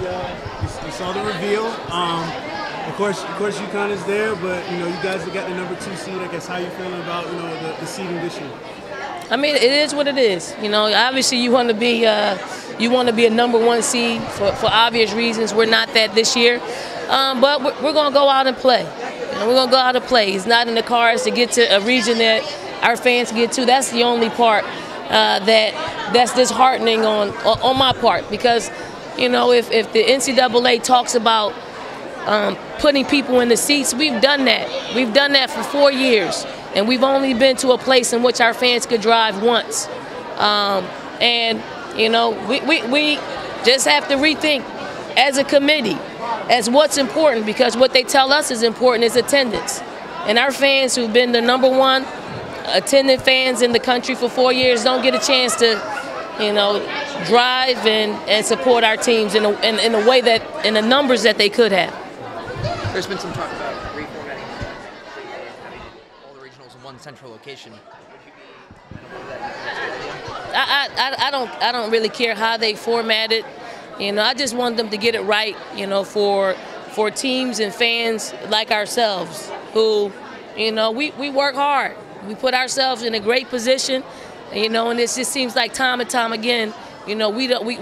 you saw the reveal. Of course, UConn is there, but you guys have got the #2 seed. I guess how you feeling about the seeding this year? I mean, it is what it is. Obviously you want to be a #1 seed for obvious reasons. We're not that this year, but we're going to go out and play. We're going to go out and play. It's not in the cards to get to a region that our fans get to. That's the only part that's disheartening on my part, because if the NCAA talks about putting people in the seats, we've done that. We've done that for 4 years, and we've only been to a place in which our fans could drive once. We just have to rethink as a committee as what's important, because what they tell us is important is attendance. And our fans, who've been the #1 attendant fans in the country for 4 years, don't get a chance to drive and support our teams in a way that, in the numbers that they could have. There's been some talk about reformatting all the regionals in one central location. I don't really care how they format it. I just want them to get it right. For teams and fans like ourselves, who, we work hard. We put ourselves in a great position, and it just seems like time and time again, we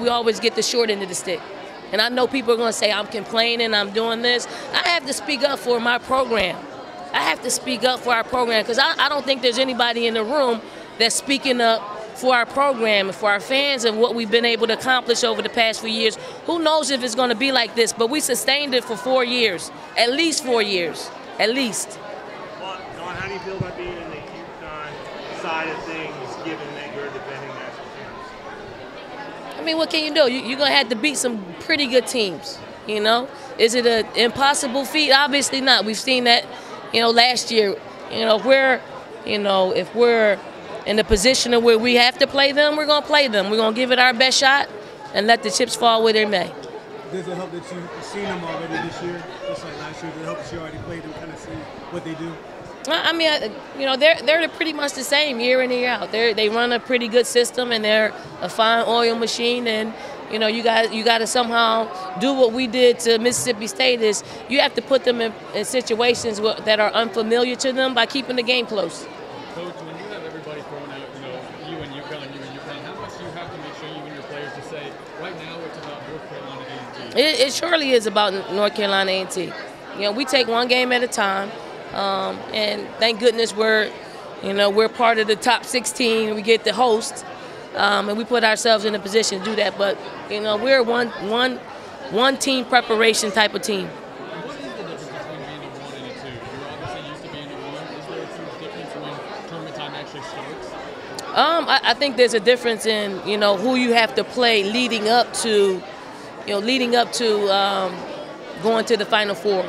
always get the short end of the stick. And I know people are going to say I'm complaining, I'm doing this. I have to speak up for my program. I have to speak up for our program, because I don't think there's anybody in the room that's speaking up for our program and for our fans and what we've been able to accomplish over the past few years. Who knows if it's going to be like this, but we sustained it for 4 years, at least 4 years, at least. Well, Dawn, how do you feel about being in the UConn side of things, given that you're defending national champs? I mean, what can you do? You're going to have to beat some pretty good teams, Is it an impossible feat? Obviously not. We've seen that, last year. If we're in the position of where we have to play them, we're going to play them. We're going to give it our best shot and let the chips fall where they may. Does it help that you've seen them already this year, just like last year? Does it help that you already played them, kind of see what they do? I mean, they're pretty much the same year in and year out. They run a pretty good system, and they're a fine oil machine. And you got to somehow do what we did to Mississippi State. Is you have to put them in situations that are unfamiliar to them by keeping the game close. Coach, when you have everybody throwing out, you and UConn, how much do you have to make sure you and your players just say, right now it's about North Carolina A&T? It surely is about North Carolina A&T. We take one game at a time, and thank goodness we're part of the top 16. We get the host, and we put ourselves in a position to do that. But we're one team preparation type of team. What is the difference between being a 1 and a 2? You're obviously used to being a 1. Is there a huge difference when tournament time actually starts? I think there's a difference in who you have to play leading up to going to the Final Four.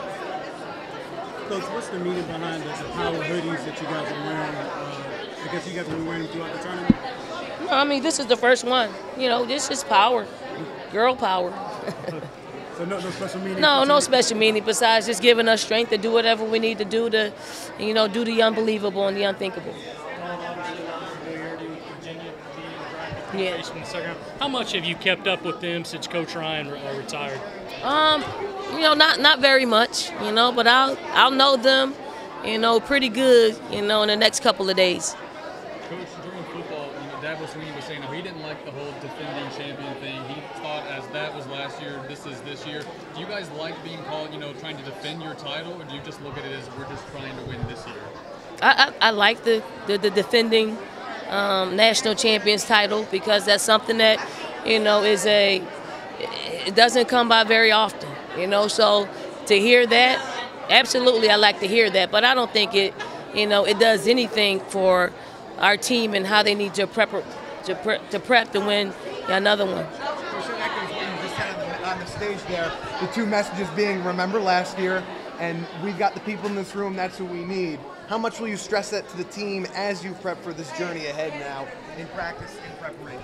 Coach, what's the meaning behind the power hoodies that you guys are wearing? I guess you guys will be wearing them throughout the tournament? No, I mean, this is the first one. This is power, girl power. So no special meaning? No special meaning besides just giving us strength to do whatever we need to do to, do the unbelievable and the unthinkable. Yeah. How much have you kept up with them since Coach Ryan retired? Not very much, but I'll know them, pretty good, in the next couple of days. Coach, during football, Dabo Swinney was saying he didn't like the whole defending champion thing. He thought as that was last year, this is this year. Do you guys like being called, trying to defend your title, or do you just look at it as we're just trying to win this year? I like the defending national champions title, because that's something that, it doesn't come by very often, So to hear that, absolutely, I like to hear that. But I don't think it does anything for our team and how they need to prep to win another one. So echoes what you just said on the stage there. The two messages being, remember last year, and we've got the people in this room, that's who we need. How much will you stress that to the team as you prep for this journey ahead now in practice and preparation?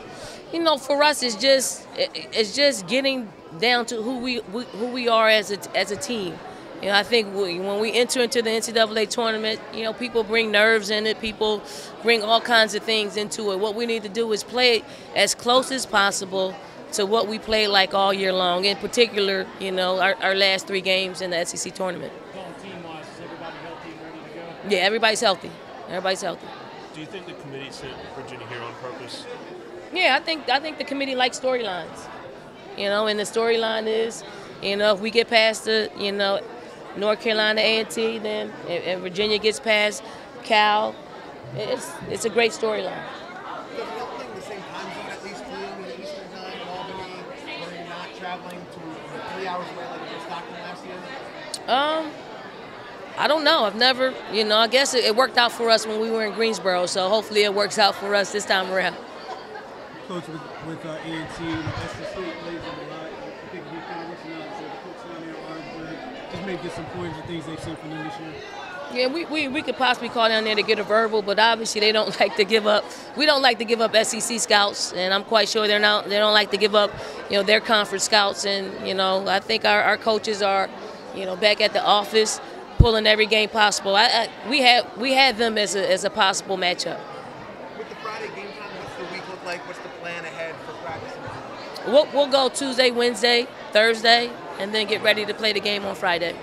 For us, it's just getting down to who we are as a team. I think when we enter into the NCAA tournament, people bring nerves in it. People bring all kinds of things into it. What we need to do is play as close as possible, to what we played like all year long. In particular, you know, our last 3 games in the SEC tournament. Team-wise, is everybody healthy and ready to go? Yeah, everybody's healthy. Everybody's healthy. Do you think the committee sent Virginia here on purpose? Yeah, I think the committee likes storylines. You know, and the storyline is, you know, if we get past the, you know, North Carolina A&T, then if Virginia gets past Cal, it's a great storyline. Does it help playing the same time zone at least for you in the Eastern time in Albany, where you're not traveling to 3 hours away like you were Stockton last year? I don't know. I've never, you know, I guess it worked out for us when we were in Greensboro, so hopefully it works out for us this time around. Coach, with A&T, SEC plays a lot. I think you kind of listen out to the folks down there at Orangeburg. Just maybe get some points and things they've seen from them this year. Yeah, we could possibly call down there to get a verbal, but obviously they don't like to give up. We don't like to give up SEC scouts, and I'm quite sure they don't like to give up, you know, their conference scouts. And you know, I think our coaches are, you know, back at the office, pulling every game possible. We had them as a possible matchup. With the Friday game time, what's the week look like? What's the plan ahead for practice? We'll go Tuesday, Wednesday, Thursday, and then get ready to play the game on Friday.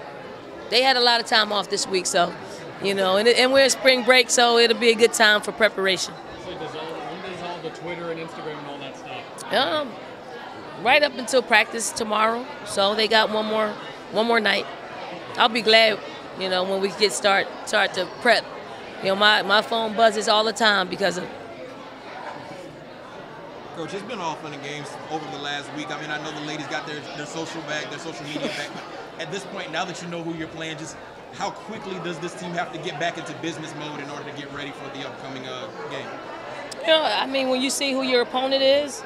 They had a lot of time off this week, so, you know, and we're in spring break, so it'll be a good time for preparation. So when does all the Twitter and Instagram and all that stuff? Right up until practice tomorrow, so they got one more night. I'll be glad, you know, when we start to prep. You know, my phone buzzes all the time because of. Coach, it's been all fun and games over the last week. I mean, I know the ladies got their social back, their social media back. But at this point, now that you know who you're playing, just how quickly does this team have to get back into business mode in order to get ready for the upcoming game? You know, I mean, when you see who your opponent is,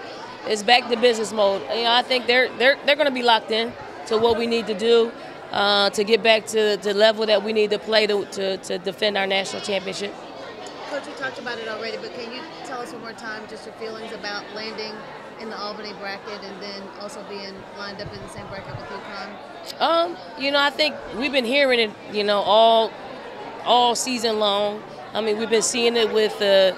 it's back to business mode. You know, I think they're going to be locked in to what we need to do to get back to the level that we need to play to defend our national championship. Coach, you talked about it already, but can you tell us one more time just your feelings about landing in the Albany bracket and then also being lined up in the same bracket with UConn? You know, I think we've been hearing it, you know, all season long. I mean, we've been seeing it with the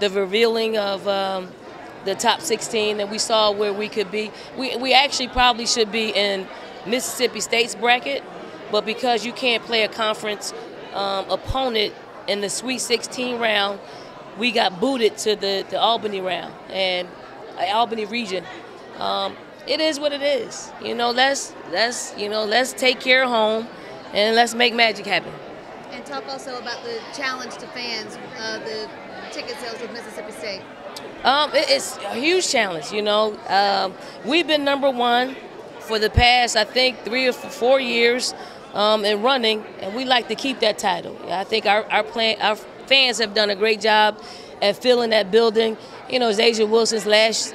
revealing of the top 16 that we saw where we could be. We actually probably should be in Mississippi State's bracket, but because you can't play a conference opponent in the Sweet 16 round, we got booted to the Albany round and Albany region. It is what it is. You know, let's take care of home and let's make magic happen. And talk also about the challenge to fans, the ticket sales with Mississippi State. It's a huge challenge. You know, we've been #1 for the past, I think, 3 or 4 years in running, and we like to keep that title. I think our fans have done a great job at filling that building. You know, it's Asia Wilson's last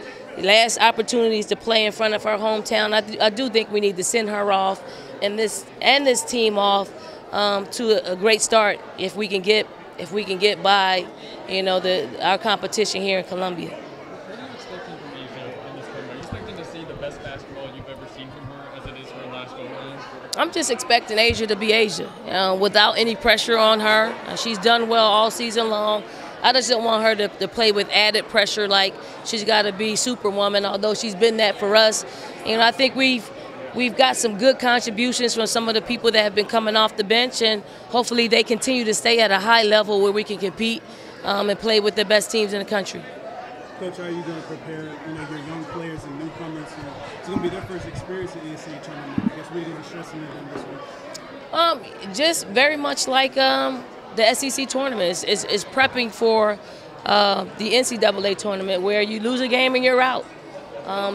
opportunities to play in front of her hometown. I do think we need to send her off and this team off to a great start if we can get by, you know, our competition here in Columbia. What are you expecting from Asia in this tournament? Are you expecting to see the best basketball you've ever seen from her as it is her last go-around? I'm just expecting Asia to be Asia, without any pressure on her. She's done well all season long. I just don't want her to play with added pressure like she's got to be Superwoman, although she's been that for us. You know, I think we've got some good contributions from some of the people that have been coming off the bench, and hopefully they continue to stay at a high level where we can compete and play with the best teams in the country. Coach, how are you going to prepare, you know, your young players and newcomers? It's going to be their first experience at the NCAA tournament. I guess what are you stressing them this week? Just very much like the SEC tournament is prepping for the NCAA tournament where you lose a game and you're out.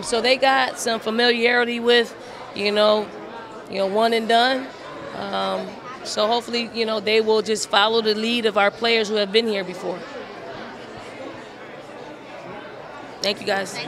So they got some familiarity with, you know, one and done. So hopefully, you know, they will just follow the lead of our players who have been here before. Thank you, guys.